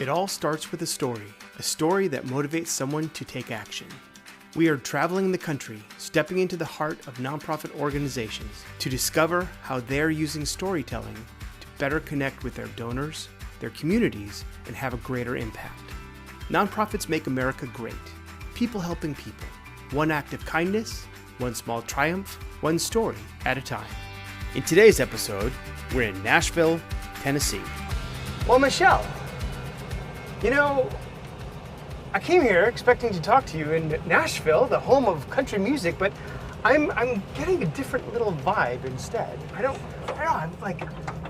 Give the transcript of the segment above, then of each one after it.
It all starts with a story that motivates someone to take action. We are traveling the country, stepping into the heart of nonprofit organizations to discover how they're using storytelling to better connect with their donors, their communities, and have a greater impact. Nonprofits make America great. People helping people. One act of kindness, one small triumph, one story at a time. In today's episode, we're in Nashville, Tennessee. Well, Michelle, you know, I came here expecting to talk to you in Nashville, the home of country music, but I'm getting a different little vibe instead. I don't know,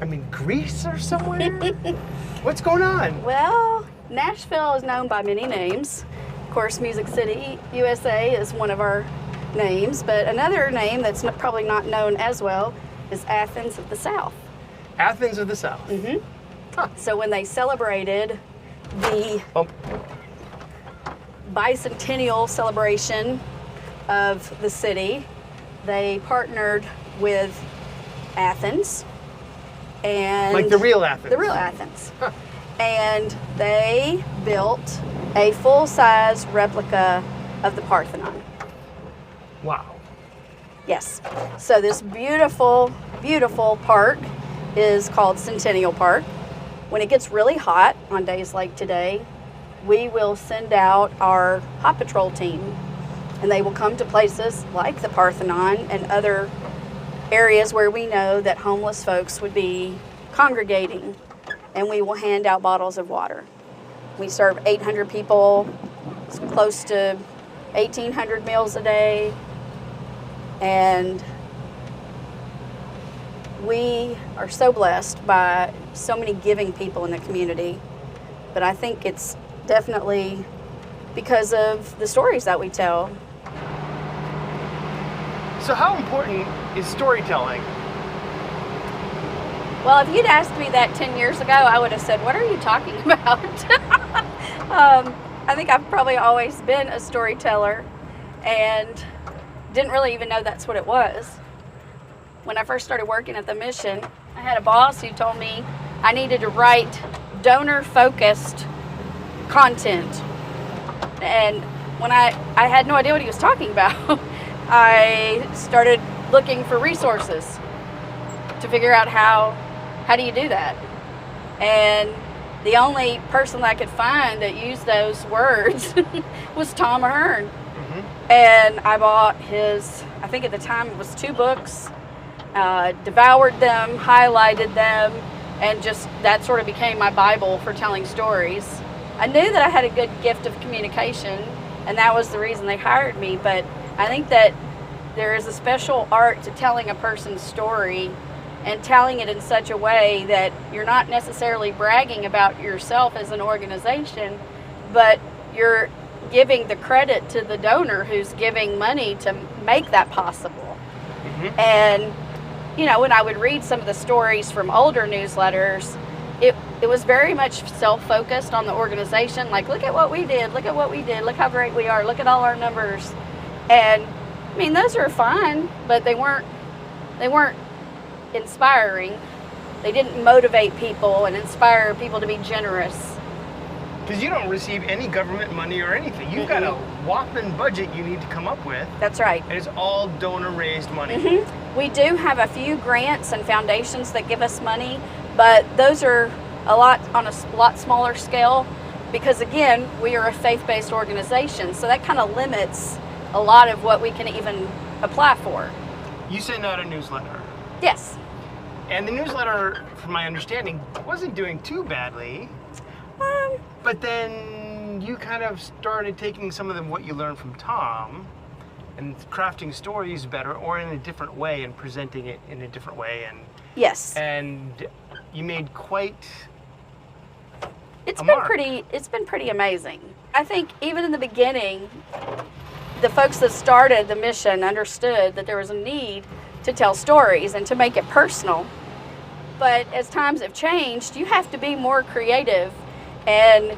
I'm in Greece or somewhere? What's going on? Well, Nashville is known by many names. Of course, Music City, USA is one of our names, but another name that's probably not known as well is Athens of the South. Athens of the South? Mm-hmm. Huh. So when they celebrated the bicentennial celebration of the city, they partnered with Athens. And like the real Athens? The real Athens. Huh. And they built a full-size replica of the Parthenon. Wow. Yes. So this beautiful, beautiful park is called Centennial Park. When it gets really hot on days like today, we will send out our Hot Patrol team, and they will come to places like the Parthenon and other areas where we know that homeless folks would be congregating, and we will hand out bottles of water. We serve 800 people, it's close to 1,800 meals a day, and we are so blessed by so many giving people in the community. But I think it's definitely because of the stories that we tell. So how important is storytelling? Well, if you'd asked me that 10 years ago, I would have said, what are you talking about? I think I've probably always been a storyteller and didn't really even know that's what it was. When I first started working at the mission, I had a boss who told me I needed to write donor-focused content. And when I had no idea what he was talking about, I started looking for resources to figure out how do you do that. And the only person that I could find that used those words was Tom Ahern. Mm-hmm. And I bought his, I think at the time it was 2 books, devoured them, highlighted them, and just that sort of became my Bible for telling stories. I knew that I had a good gift of communication, and that was the reason they hired me, but I think that there is a special art to telling a person's story and telling it in such a way that you're not necessarily bragging about yourself as an organization, but you're giving the credit to the donor who's giving money to make that possible. Mm-hmm. And you know, when I would read some of the stories from older newsletters, it was very much self-focused on the organization. Like, look at what we did, look how great we are, look at all our numbers. And I mean, those are fine, but they weren't inspiring. They didn't motivate people and inspire people to be generous. Because you don't receive any government money or anything. You've got a whopping budget you need to come up with. That's right. And it's all donor-raised money. Mm-hmm. We do have a few grants and foundations that give us money, but those are on a lot smaller scale because, again, we are a faith-based organization, so that kind of limits a lot of what we can even apply for. You send out a newsletter. Yes. And the newsletter, from my understanding, wasn't doing too badly. But then you kind of started taking some of what you learned from Tom and crafting stories better or in a different way and presenting it in a different way. And yes. And you made quite It's been pretty amazing. I think even in the beginning, the folks that started the mission understood that there was a need to tell stories and to make it personal. But as times have changed, you have to be more creative and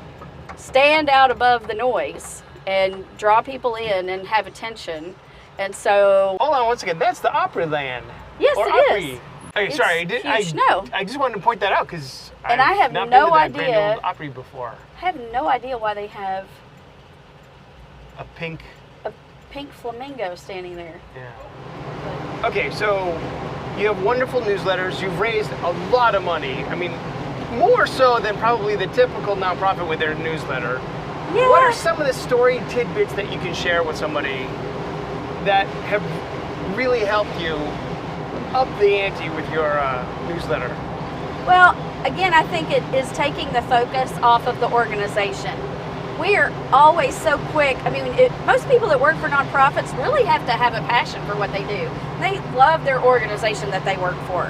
stand out above the noise and draw people in and have attention. And so... Hold on one second. That's the Opryland. Yes, or it Opry. is. Okay, It's sorry, huge I snow. I just wanted to point that out because And I have not no been to that idea- Grand Ole Opry before. I have no idea why they have A pink. a pink flamingo standing there. Yeah. Okay, so you have wonderful newsletters. You've raised a lot of money. I mean, more so than probably the typical nonprofit with their newsletter. Yeah. What are some of the story tidbits that you can share with somebody that have really helped you up the ante with your newsletter? Well, again, I think it is taking the focus off of the organization. We are always so quick. I mean, most people that work for nonprofits really have to have a passion for what they do. They love their organization that they work for.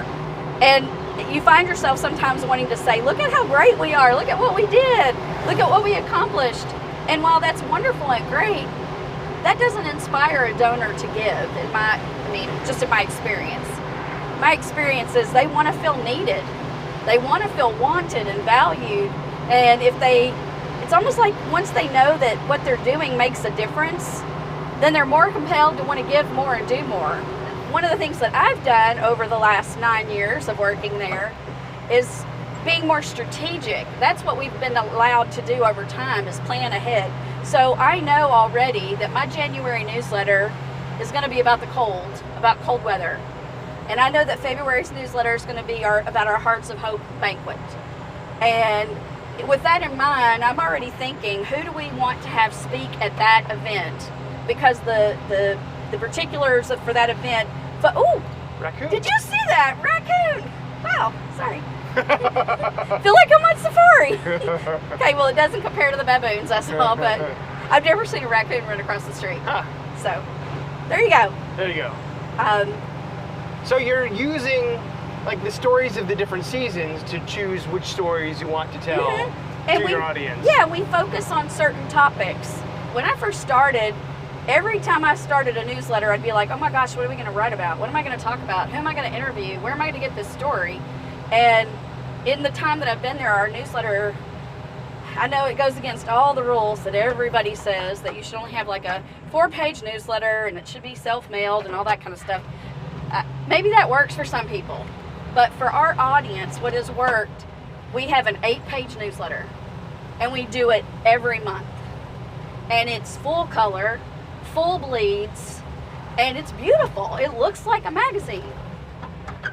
And you find yourself sometimes wanting to say, look at how great we are. Look at what we did. Look at what we accomplished. And while that's wonderful and great, that doesn't inspire a donor to give, just in my experience. My experience is they want to feel needed. They want to feel wanted and valued. And it's almost like once they know that what they're doing makes a difference, then they're more compelled to want to give more and do more. One of the things that I've done over the last 9 years of working there is being more strategic. That's what we've been allowed to do over time, is plan ahead. So I know already that my January newsletter is going to be about about cold weather. And I know that February's newsletter is going to be about our Hearts of Hope banquet. And with that in mind, I'm already thinking, who do we want to have speak at that event? Because the particulars for that event. Oh, Raccoon. did you see that? Raccoon. Wow, sorry. Feel like I'm on safari. Okay, well, it doesn't compare to the baboons I saw, but I've never seen a raccoon run across the street. Huh. So, there you go. There you go. So you're using like the stories of the different seasons to choose which stories you want to tell to your audience. Yeah, we focus on certain topics. When I first started, every time I started a newsletter, I'd be like, oh my gosh, what are we going to write about? What am I going to talk about? Who am I going to interview? Where am I going to get this story? And in the time that I've been there, our newsletter, I know it goes against all the rules that everybody says, that you should only have like a 4-page newsletter and it should be self-mailed and all that kind of stuff. Maybe that works for some people, but for our audience, what has worked, we have an 8-page newsletter and we do it every month. And it's full color, full bleeds, and it's beautiful. It looks like a magazine.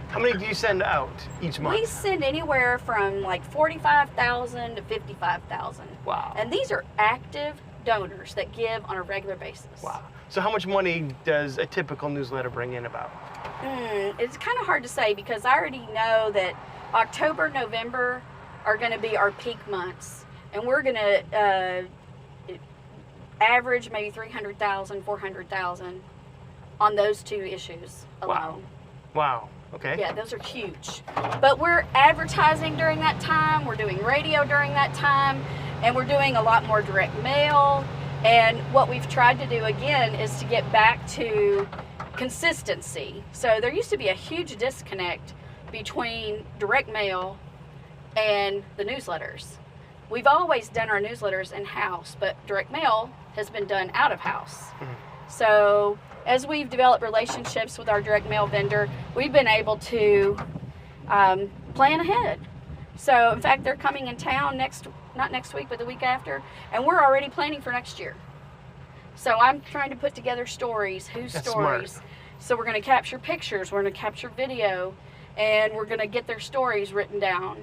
How many do you send out each month? We send anywhere from like 45,000 to 55,000. Wow. And these are active donors that give on a regular basis. Wow. So how much money does a typical newsletter bring in about? It's kind of hard to say because I already know that October, November are going to be our peak months. And we're going to average maybe 300,000, 400,000 on those 2 issues alone. Wow. Okay. Yeah, those are huge. But we're advertising during that time, we're doing radio during that time, and we're doing a lot more direct mail. And what we've tried to do again is to get back to consistency. So there used to be a huge disconnect between direct mail and the newsletters. We've always done our newsletters in-house, but direct mail has been done out of house. So as we've developed relationships with our direct mail vendor, we've been able to plan ahead. So in fact, they're coming in town not next week, but the week after, and we're already planning for next year. So I'm trying to put together stories, That's stories. Smart. So we're going to capture pictures, we're going to capture video, and we're going to get their stories written down.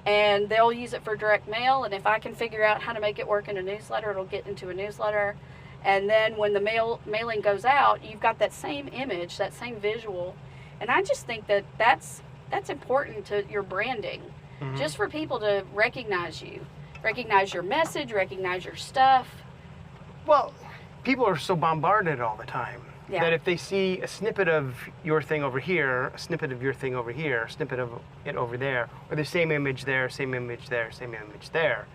And they'll use it for direct mail, and if I can figure out how to make it work in a newsletter, it'll get into a newsletter. And then when the mailing goes out, you've got that same image, that same visual. And I just think that that's important to your branding, just for people to recognize you, recognize your message, recognize your stuff. Well, people are so bombarded all the time that if they see a snippet of your thing over here, a snippet of your thing over here, a snippet of it over there, or the same image there, same image there, same image there,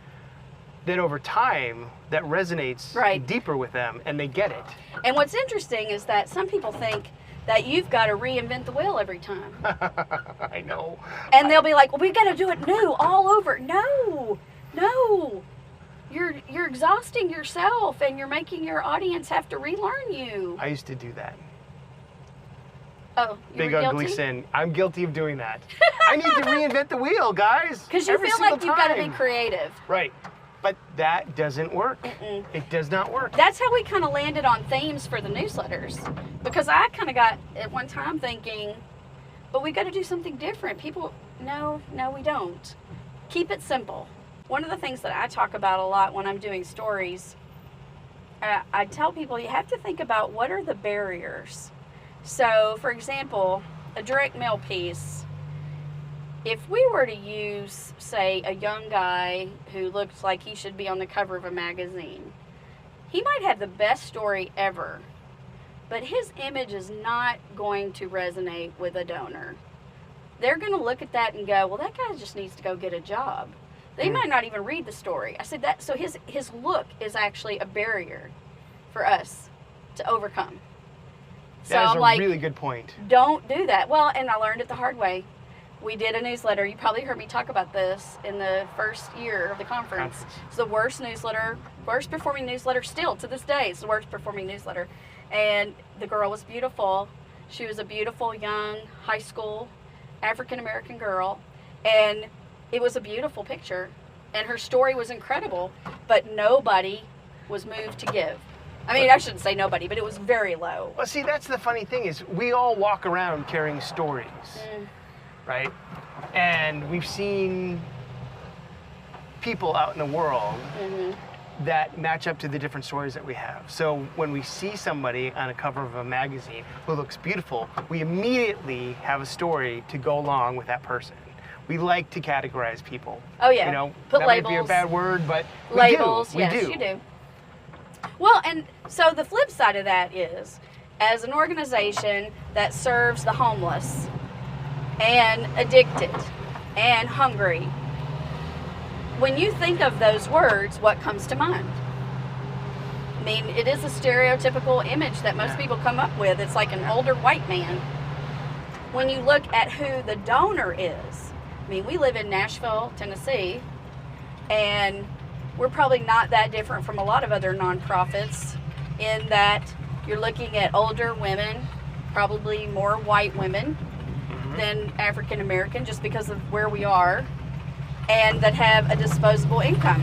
then over time that resonates deeper with them and they get it. And what's interesting is that some people think that you've got to reinvent the wheel every time. I know. And they'll be like, well, we got to do it new all over. No. You're exhausting yourself and you're making your audience have to relearn you. I used to do that. Oh, you Big were ugly guilty? sin. I'm guilty of doing that. I need to reinvent the wheel, guys. Because you Every feel like single you've got to be time. creative. Right. But that doesn't work. Mm-mm. It does not work. That's how we kind of landed on themes for the newsletters. Because I kind of got at one time thinking, but we got to do something different. People, no, we don't. Keep it simple. One of the things that I talk about a lot when I'm doing stories, I tell people you have to think about what are the barriers. So, for example, a direct mail piece, if we were to use, say, a young guy who looks like he should be on the cover of a magazine, he might have the best story ever, but his image is not going to resonate with a donor. They're going to look at that and go, well, that guy just needs to go get a job. They might not even read the story. I said that, so his look is actually a barrier for us to overcome. So That is I'm a like, really good point. don't do that. Well, and I learned it the hard way. We did a newsletter. You probably heard me talk about this in the first year of the conference. It's the worst newsletter, worst performing newsletter still to this day. It's the worst performing newsletter. And the girl was beautiful. She was a beautiful young high school African American girl. And it was a beautiful picture. And her story was incredible. But nobody was moved to give. I mean, I shouldn't say nobody, but it was very low. Well, see, that's the funny thing is we all walk around carrying stories, right? And we've seen people out in the world that match up to the different stories that we have. So when we see somebody on a cover of a magazine who looks beautiful, we immediately have a story to go along with that person. We like to categorize people. Oh, yeah. You know, Put that labels. might be a bad word, but Labels, we yes, do. you do. Well, and so the flip side of that is, as an organization that serves the homeless and addicted and hungry, when you think of those words, what comes to mind? I mean, it is a stereotypical image that most people come up with. It's like an older white man. When you look at who the donor is, I mean, we live in Nashville, Tennessee, and we're probably not that different from a lot of other nonprofits in that you're looking at older women, probably more white women than African American, just because of where we are, and that have a disposable income.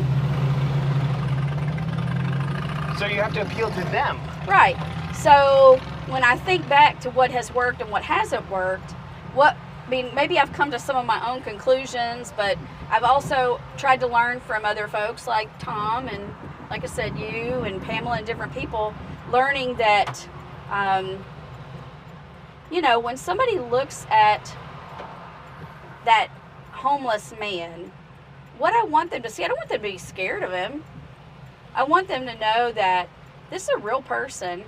So you have to appeal to them. Right. So when I think back to what has worked and what hasn't worked, maybe I've come to some of my own conclusions, but I've also tried to learn from other folks like Tom and, like I said, you and Pamela and different people, learning that, when somebody looks at that homeless man, what I want them to see, I don't want them to be scared of him. I want them to know that this is a real person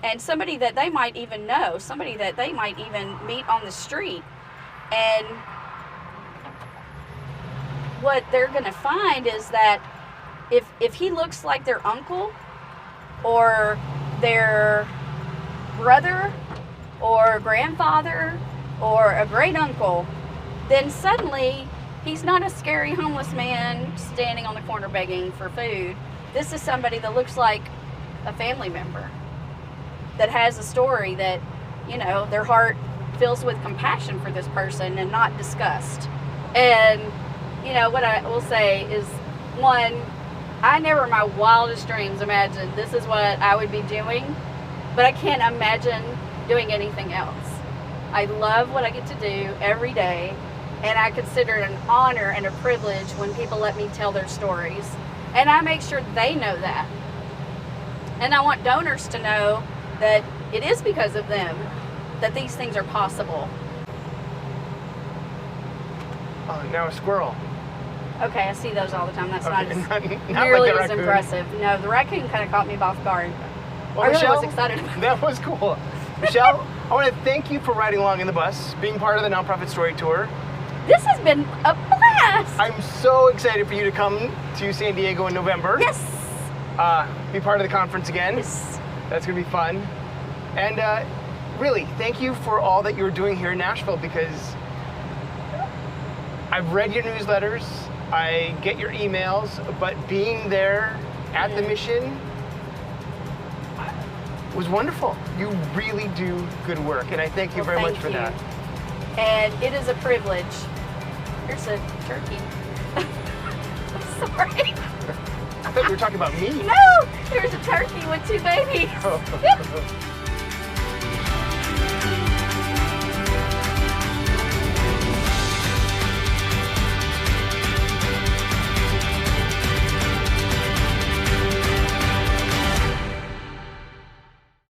and somebody that they might even know, somebody that they might even meet on the street. And what they're going to find is that if he looks like their uncle or their brother or grandfather or a great uncle, then suddenly he's not a scary homeless man standing on the corner begging for food. This is somebody that looks like a family member that has a story that, their heart fills with compassion for this person and not disgust. And, what I will say is, one, I never in my wildest dreams imagined this is what I would be doing, but I can't imagine doing anything else. I love what I get to do every day, and I consider it an honor and a privilege when people let me tell their stories. And I make sure they know that. And I want donors to know that it is because of them that these things are possible. Oh, now a squirrel. Okay, I see those all the time. That's Okay, not not nearly like the as raccoon. impressive. No, the raccoon kind of caught me off guard. Well, I really Michelle, was excited about that was cool. Michelle, I want to thank you for riding along in the bus, being part of the Nonprofit Story Tour. This has been a blast. I'm so excited for you to come to San Diego in November. Yes. Be part of the conference again. Yes. That's going to be fun. And really, thank you for all that you're doing here in Nashville, because I've read your newsletters, I get your emails, but being there at the mission, was wonderful. You really do good work, and I thank you very much for that. And it is a privilege. Here's a turkey. Sorry. I thought you were talking about me. No, there's a turkey with 2 babies.